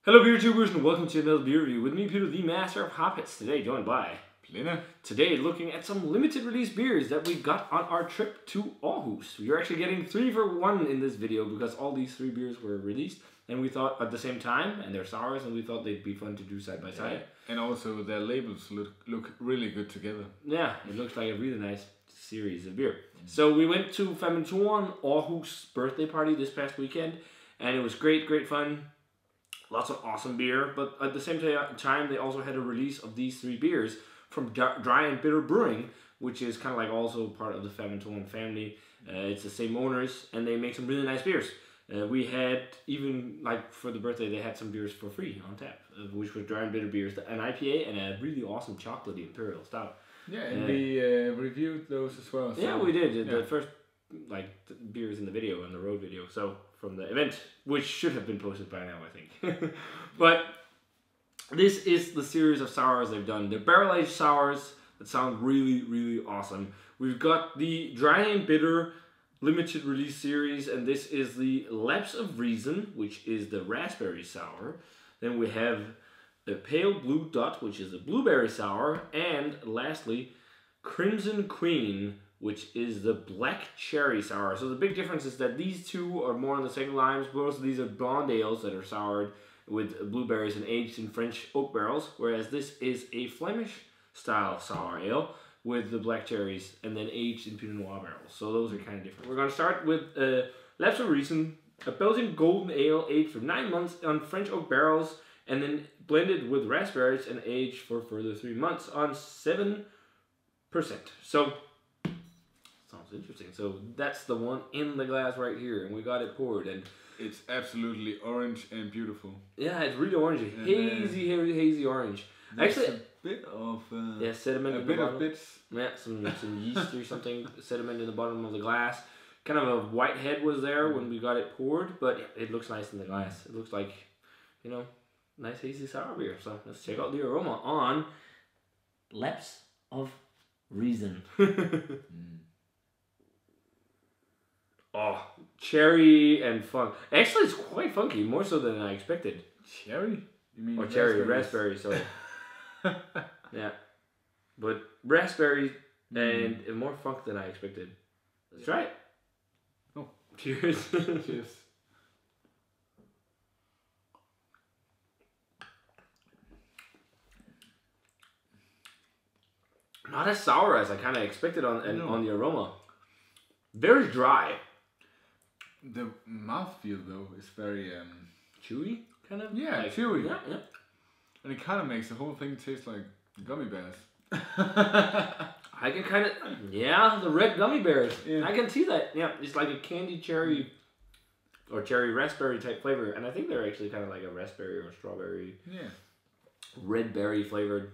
Hello beer tubers and welcome to another beer review with me, Peter, the master of hoppets. Today joined by Plinne. Today looking at some limited release beers that we got on our trip to Aarhus. You're actually getting 3 for 1 in this video because all these 3 beers were released and we thought at the same time, and they're sours, and we thought they'd be fun to do side by side. And also their labels look really good together. Yeah, it looks like a really nice series of beer. So we went to Fermentoren Aarhus birthday party this past weekend and it was great fun. Lots of awesome beer, but at the same time, they also had a release of these 3 beers from Dry and Bitter Brewing, which is kind of like also part of the Fermentoren family. It's the same owners, and they make some really nice beers. We had, even like for the birthday, they had some beers for free on tap, which was Dry and Bitter beers, an IPA and a really awesome chocolatey Imperial Stout. Yeah, and we reviewed those as well. So yeah, we did. The first beers in the video, in the road video, so from the event, which should have been posted by now, I think. But this is the series of sours they've done. They're barrel-aged sours that sound really awesome. We've got the Dry and Bitter limited release series, and this is the Lapse of Reason, which is the raspberry sour. Then we have the Pale Blue Dot, which is a blueberry sour, and lastly, Crimson Queen, which is the black cherry sour. So the big difference is that these two are more on the second limes. Both of these are blonde ales that are soured with blueberries and aged in French oak barrels, whereas this is a Flemish style sour ale with the black cherries and then aged in Pinot Noir barrels. So those are kind of different. We're going to start with Lapse of Reason, a Belgian golden ale aged for 9 months on French oak barrels and then blended with raspberries and aged for further 3 months on 7%. So sounds interesting. So that's the one in the glass right here, and we got it poured, and it's absolutely orange and beautiful. Yeah, it's really orangey, hazy orange. Actually, a bit of sediment. A bit of bits. Yeah, some yeast or something, sediment in the bottom of the glass. Kind of a white head was there when we got it poured, but it looks nice in the glass. It looks like, you know, nice hazy sour beer. So let's check out the aroma on Lapse of Reason. Oh, cherry and funk. Actually, it's quite funky, more so than I expected. Cherry? You mean or cherry, raspberry, sorry. Yeah. But raspberry and more funk than I expected. Let's try it. Oh. Cheers. Cheers. Not as sour as I kind of expected on the aroma. Very dry. The mouthfeel though is very chewy, kind of. Yeah, like, chewy. Yeah. And it kind of makes the whole thing taste like gummy bears. I can kind of, the red gummy bears. Yeah. I can see that. Yeah, it's like a candy cherry or cherry raspberry type flavor, and I think they're actually kind of like a raspberry or strawberry. Yeah. Red berry flavored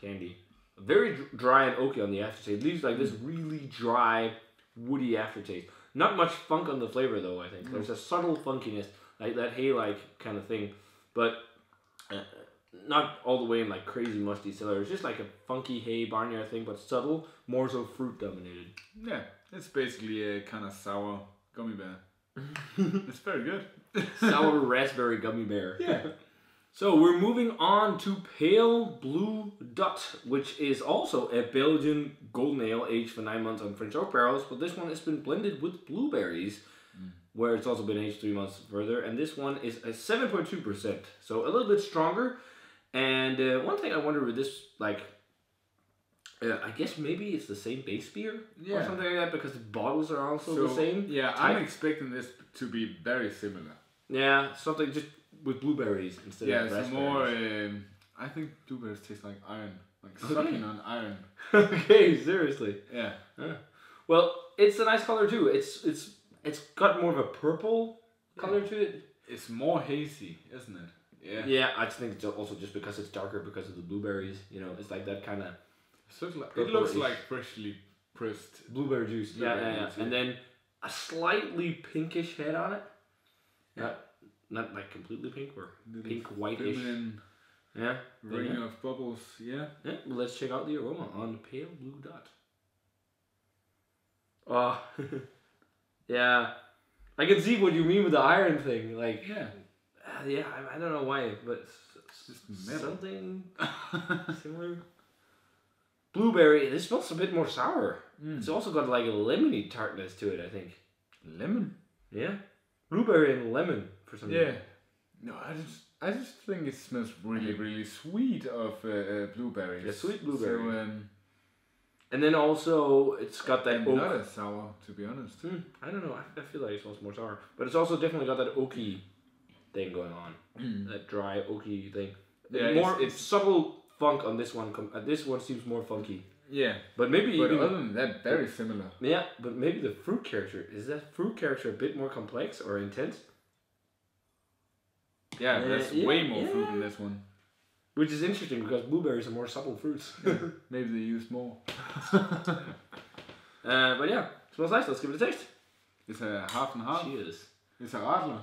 candy. Very dry and oaky on the aftertaste. It leaves like this really dry, woody aftertaste. Not much funk on the flavor though, I think. There's a subtle funkiness, like that hay-like kind of thing, but not all the way in like crazy musty cellar. It's just like a funky hay barnyard thing, but subtle, more so fruit dominated. Yeah, it's basically a kind of sour gummy bear. It's very good. Sour raspberry gummy bear. Yeah. So we're moving on to Pale Blue Dot, which is also a Belgian golden ale aged for 9 months on French oak barrels, but this one has been blended with blueberries, where it's also been aged 3 months further, and this one is a 7.2%, so a little bit stronger. And one thing I wonder with this, like, I guess maybe it's the same base beer or something like that, because the bottles are also the same. Yeah, type. I'm expecting this to be very similar. Yeah, something just with blueberries instead of raspberries. Yeah, more. I think blueberries taste like iron, like sucking on iron. Okay, seriously. Yeah. Well, it's a nice color too. It's got more of a purple color to it. It's more hazy, isn't it? Yeah. Yeah, I think it's also just because it's darker because of the blueberries. You know, it's like that kind of. It looks like freshly pressed blueberry juice. Yeah. And then a slightly pinkish head on it. Not like completely pink, or pink whitish. Yeah. Ring of bubbles. Yeah. Yeah. Well, let's check out the aroma on Pale Blue Dot. Oh. Yeah. I can see what you mean with the iron thing. Like, Yeah. yeah, I don't know why, but It's just metal. something similar. Blueberry. This smells a bit more sour. It's also got like a lemony tartness to it, I think. Lemon? Yeah. Blueberry and lemon for some reason. No, I just think it smells really, really sweet of blueberries. Yeah, sweet blueberry. So, and then also it's got that oak. not as sour, to be honest. I don't know. I feel like it smells more sour, but it's also definitely got that oaky thing going on. That dry oaky thing. Yeah, more it's subtle funk on this one. This one seems more funky. Yeah, but maybe even, other than that, very similar. Yeah, but maybe the fruit character is that fruit character a bit more complex or intense. Yeah, there's way more fruit in this one. Which is interesting because blueberries are more subtle fruits. Maybe they use more. But yeah, smells nice. Let's give it a taste. It's a half and half. Cheers. It's a radler.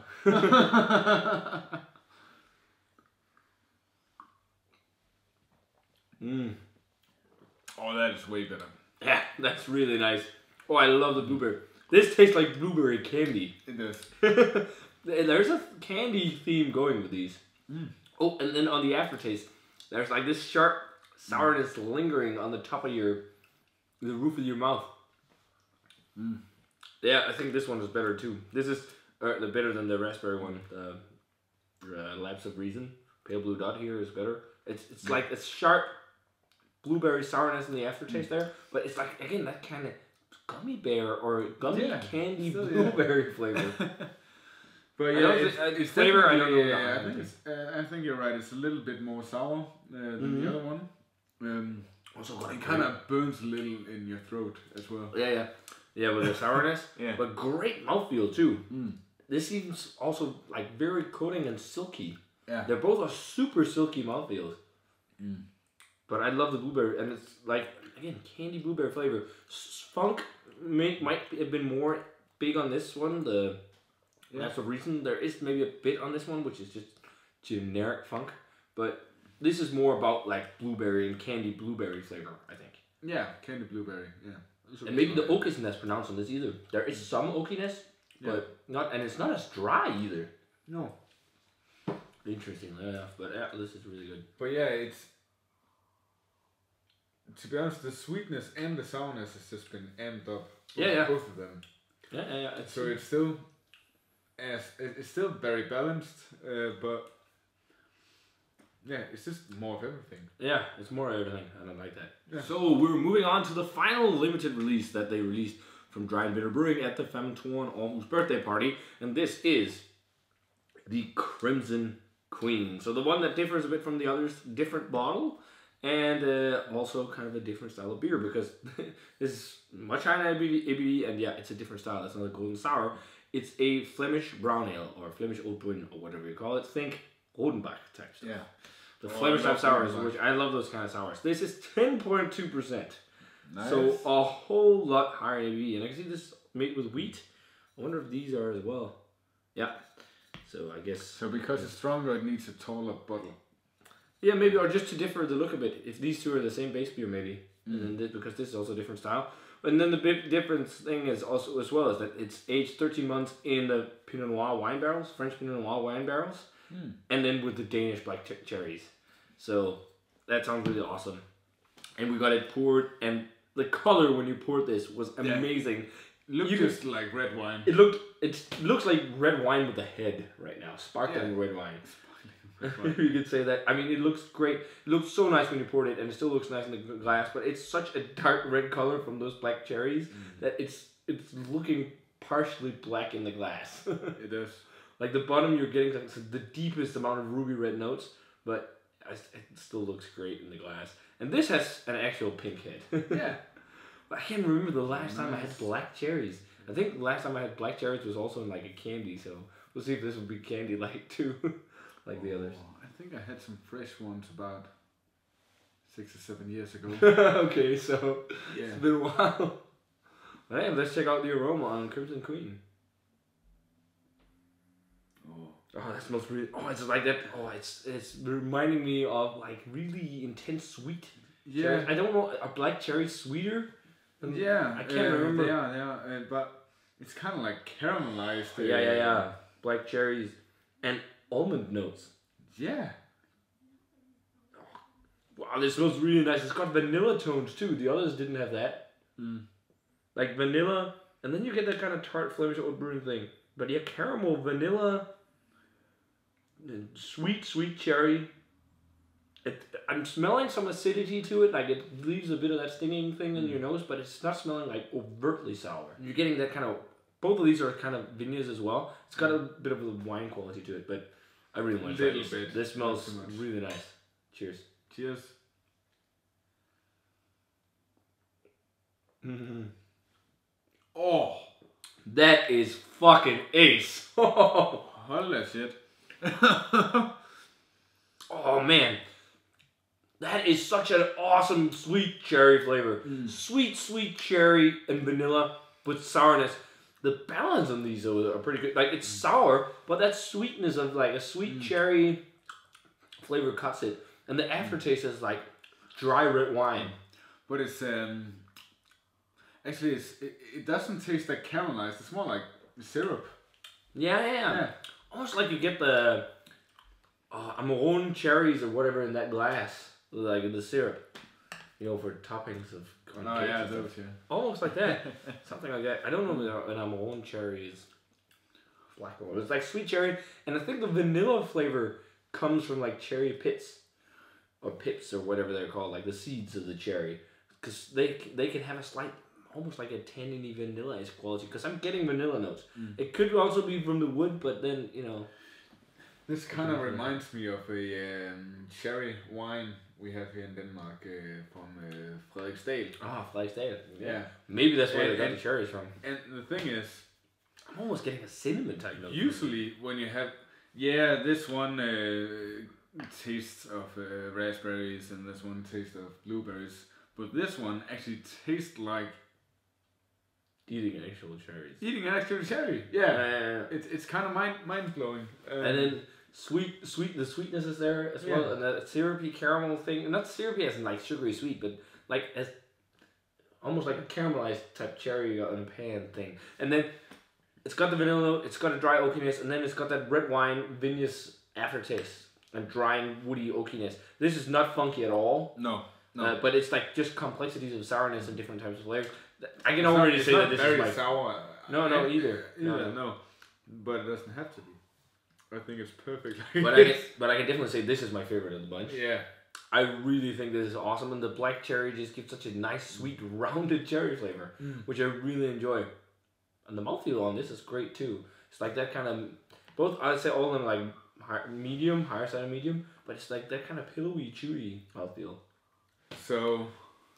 Oh, that is way better. Yeah, that's really nice. Oh, I love the blueberry. This tastes like blueberry candy. It does. There's a candy theme going with these. Oh, and then on the aftertaste, there's like this sharp sourness lingering on the top of the roof of your mouth. Yeah, I think this one is better too. This is better than the raspberry one. The Lapse of Reason. Pale Blue Dot here is better. It's like a sharp blueberry sourness in the aftertaste there, but it's like, again, that kind of gummy bear or gummy candy blueberry flavor. But yeah, it's flavor. I don't know. I think you're right. It's a little bit more sour than the other one. Also, it kind of burns a little in your throat as well. Yeah, with the sourness. Yeah, but great mouthfeel too. This seems also like very coating and silky. Yeah, they're both a super silky mouthfeels. But I love the blueberry, and it's like, again, candy blueberry flavor. Funk might have been more big on this one. That's the reason there is maybe a bit on this one, which is just generic funk. But this is more about like blueberry and candy blueberry flavor, I think. Yeah, candy blueberry. Yeah, and maybe the oak isn't as pronounced on this either. There is some oakiness, but not, and it's not as dry either. No. Interesting, but this is really good. But yeah, it's, to be honest, the sweetness and the sourness has just been amped up. Both of them. Yeah. So it's still very balanced, but yeah, it's just more of everything. Yeah, it's more of everything, and I like that. Yeah. So we're moving on to the final limited release that they released from Dry and Bitter Brewing at the Femtoine Aarhus birthday party, and this is the Crimson Queen. So the one that differs a bit from the others, different bottle, and also kind of a different style of beer, because this is much higher ABV, and yeah, it's a different style. It's not a golden sour. It's a Flemish brown ale, or Flemish old Bruin, or whatever you call it. Think Rodenbach type stuff. Yeah. The Flemish type sours, which I love those kind of sours. This is 10.2%. Nice. So a whole lot higher ABV. And I can see this made with wheat. I wonder if these are as well. Yeah. So I guess. So because it's stronger, it needs a taller bottle. Yeah, maybe, or just to differ the look a bit. If these two are the same base beer, maybe. And then because this is also a different style. And then the big difference thing is also as well is that it's aged 13 months in the Pinot Noir wine barrels, French Pinot Noir wine barrels, and then with the Danish black cherries. So that sounds really awesome. And we got it poured, and the color when you poured this was amazing. Looked just like red wine. It looks like red wine with a head right now, sparkling red wine. You could say that. I mean, it looks great. It looks so nice when you poured it, and it still looks nice in the glass. But it's such a dark red color from those black cherries that it's looking partially black in the glass. It does. Like the bottom, you're getting the deepest amount of ruby red notes, but it still looks great in the glass. And this has an actual pink head. Yeah. But I can't remember the last time I had black cherries. I think the last time I had black cherries was also in like a candy. So we'll see if this will be candy-like too. Like the others. I think I had some fresh ones about 6 or 7 years ago. Okay, so it's been a while. But hey, let's check out the aroma on Crimson Queen. Oh, that smells really. Oh, it's like that. Oh, it's reminding me of like really intense sweet. Yeah. Cherries. I don't know. Are black cherries sweeter? Yeah. I can't remember. They are, but It's kind of like caramelized. Yeah. Black cherries and almond notes. Yeah. Wow, this smells really nice. It's got vanilla tones too. The others didn't have that. Like vanilla, and then you get that kind of tart flavors of Old Brewing thing. But yeah, caramel, vanilla, sweet cherry. I'm smelling some acidity to it. Like it leaves a bit of that stinging thing in your nose, but it's not smelling like overtly sour. You're getting that kind of. Both of these are kind of vineyards as well. It's got a bit of a wine quality to it, but I really want to try this. This smells really nice. Cheers. Cheers. Oh, that is fucking ace. Holy shit. Oh man, that is such an awesome sweet cherry flavor. Sweet cherry and vanilla with sourness. The balance on these though are pretty good. Like it's sour, but that sweetness of like a sweet cherry flavor cuts it, and the aftertaste is like dry red wine. But it's actually it doesn't taste like caramelized. It's more like syrup. Yeah. Almost like you get the Amarone cherries or whatever in that glass, like in the syrup, for toppings of. Those, yeah. Almost like that, something like that. I don't know if an Amarone cherry is black or it's like sweet cherry, and I think the vanilla flavor comes from like cherry pits or pips or whatever they're called, like the seeds of the cherry, because they can have a slight, almost like a tanniny vanilla-ish quality. Because I'm getting vanilla notes. It could also be from the wood, but then This kind of reminds me of a cherry wine we have here in Denmark from Frederiksdal. Frederiksdal. Yeah. Maybe that's where they got the cherries from. And the thing is, I'm almost getting a cinnamon type note. Usually when you have, this one tastes of raspberries and this one tastes of blueberries, but this one actually tastes like eating actual cherries. Eating an actual cherry, yeah. It's kind of mind blowing. And then the sweetness is there as well, and that syrupy caramel thing. Not syrupy as in like sugary sweet, but like as almost like a caramelized type cherry in a pan thing. And then it's got the vanilla note, it's got a dry oakiness, and then it's got that red wine vinous aftertaste and dry woody oakiness. This is not funky at all. No. But it's like just complexities of sourness and different types of flavors. I can already say that this is my sour. No, either. No. But it doesn't have to be. I think it's perfect. But I can definitely say this is my favorite of the bunch. Yeah. I really think this is awesome, and the black cherry just gives such a nice, sweet, rounded cherry flavor, which I really enjoy. And the mouthfeel on this is great too. It's like that kind of both. I'd say all of them like higher side of medium, but it's like that kind of pillowy, chewy mouthfeel. So,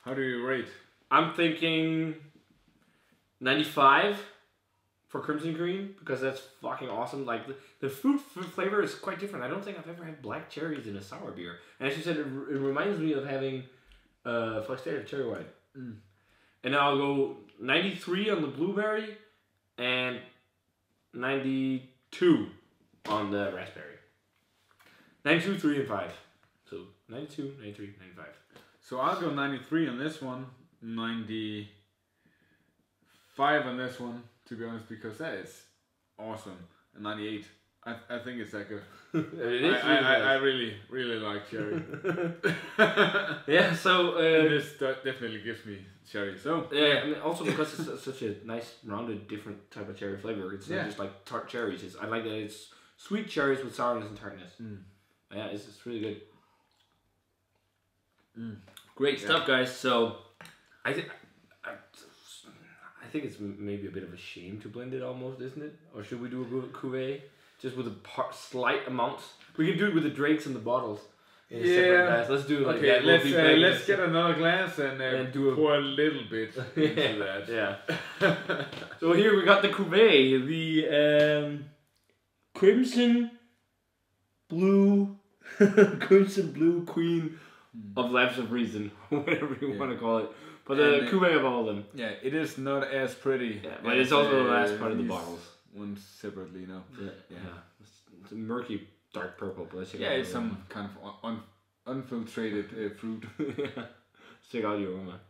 how do you rate? I'm thinking 95 for Crimson Green, because that's fucking awesome. Like the fruit flavor is quite different. I don't think I've ever had black cherries in a sour beer. And as you said, it reminds me of having Frederiksdal cherry wine. And now I'll go 93 on the blueberry and 92 on the raspberry. 92, 3, and 5. So 92, 93, 95. So I'll go 93 on this one, 95 on this one, to be honest, because that is awesome. And 98. I think it's that good. I really like cherry. Yeah, so this definitely gives me cherry. So yeah, I mean, also because it's such a nice, rounded, different type of cherry flavor. It's not just like tart cherries. I like that it's sweet cherries with sourness and tartness. Yeah, it's really good. Great stuff, guys. So I think it's maybe a bit of a shame to blend it almost, isn't it? Or should we do a cuvee just with a slight amounts? We can do it with the drakes and the bottles. In a separate glass. Let's do it like that. Let's get another glass and pour a little bit into that. Yeah. So here we got the cuvee, the Crimson Blue Queen of Lapse of Reason, whatever you want to call it. But the cuvee of all of them. Yeah, it is not as pretty. Yeah, but it's also the last part of the bottles. One separately, no. Yeah. It's a murky, dark purple. But it's some kind of unfiltrated fruit. Let's check out the aroma.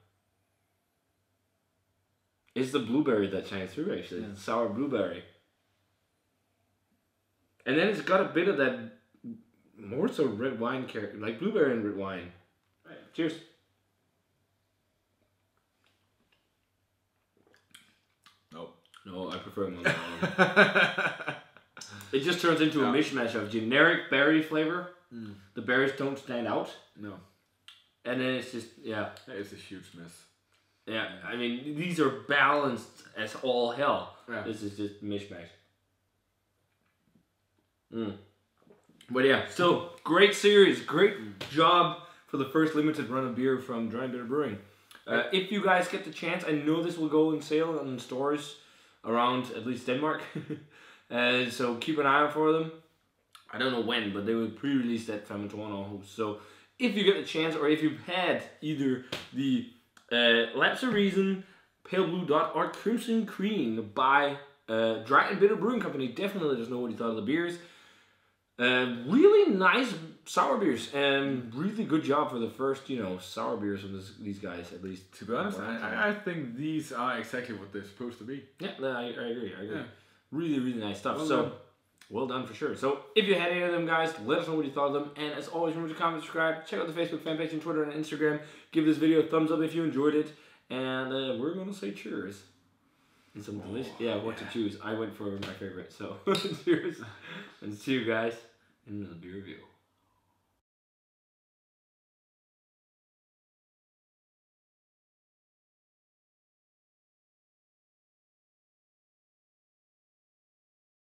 It's the blueberry that shines through, actually. Yeah. Sour blueberry. And then it's got a bit of that more so red wine character, like blueberry and red wine. Right. Cheers. No, I prefer them on that one. It just turns into a mishmash of generic berry flavor. Mm. The berries don't stand out. No. And then it's just, yeah. It's a huge mess. Yeah, I mean, these are balanced as all hell. Yeah. This is just mishmash. But yeah, still, great series. Great job for the first limited run of beer from Dry and Bitter Brewing. If you guys get the chance, I know this will go on sale in stores around at least Denmark. So keep an eye out for them. I don't know when, but they will pre-release that Fermentoren. So if you get the chance, or if you've had either the Lapse Reason, Pale Blue Dot, or Crimson Cream by Dry and Bitter Brewing Company, definitely let us know what you thought of the beers. Really nice sour beers, and really good job for the first, sour beers from these guys, at least. To be honest, I think these are exactly what they're supposed to be. Yeah, I agree. Yeah. Really, really nice stuff. Well done for sure. So, if you had any of them, guys, let us know what you thought of them. And as always, remember to comment, subscribe, check out the Facebook fan page and Twitter and Instagram. Give this video a thumbs up if you enjoyed it. And we're going to say cheers. And some delicious... Yeah, what to choose. I went for my favorite. So, cheers. And see you guys in the beer review.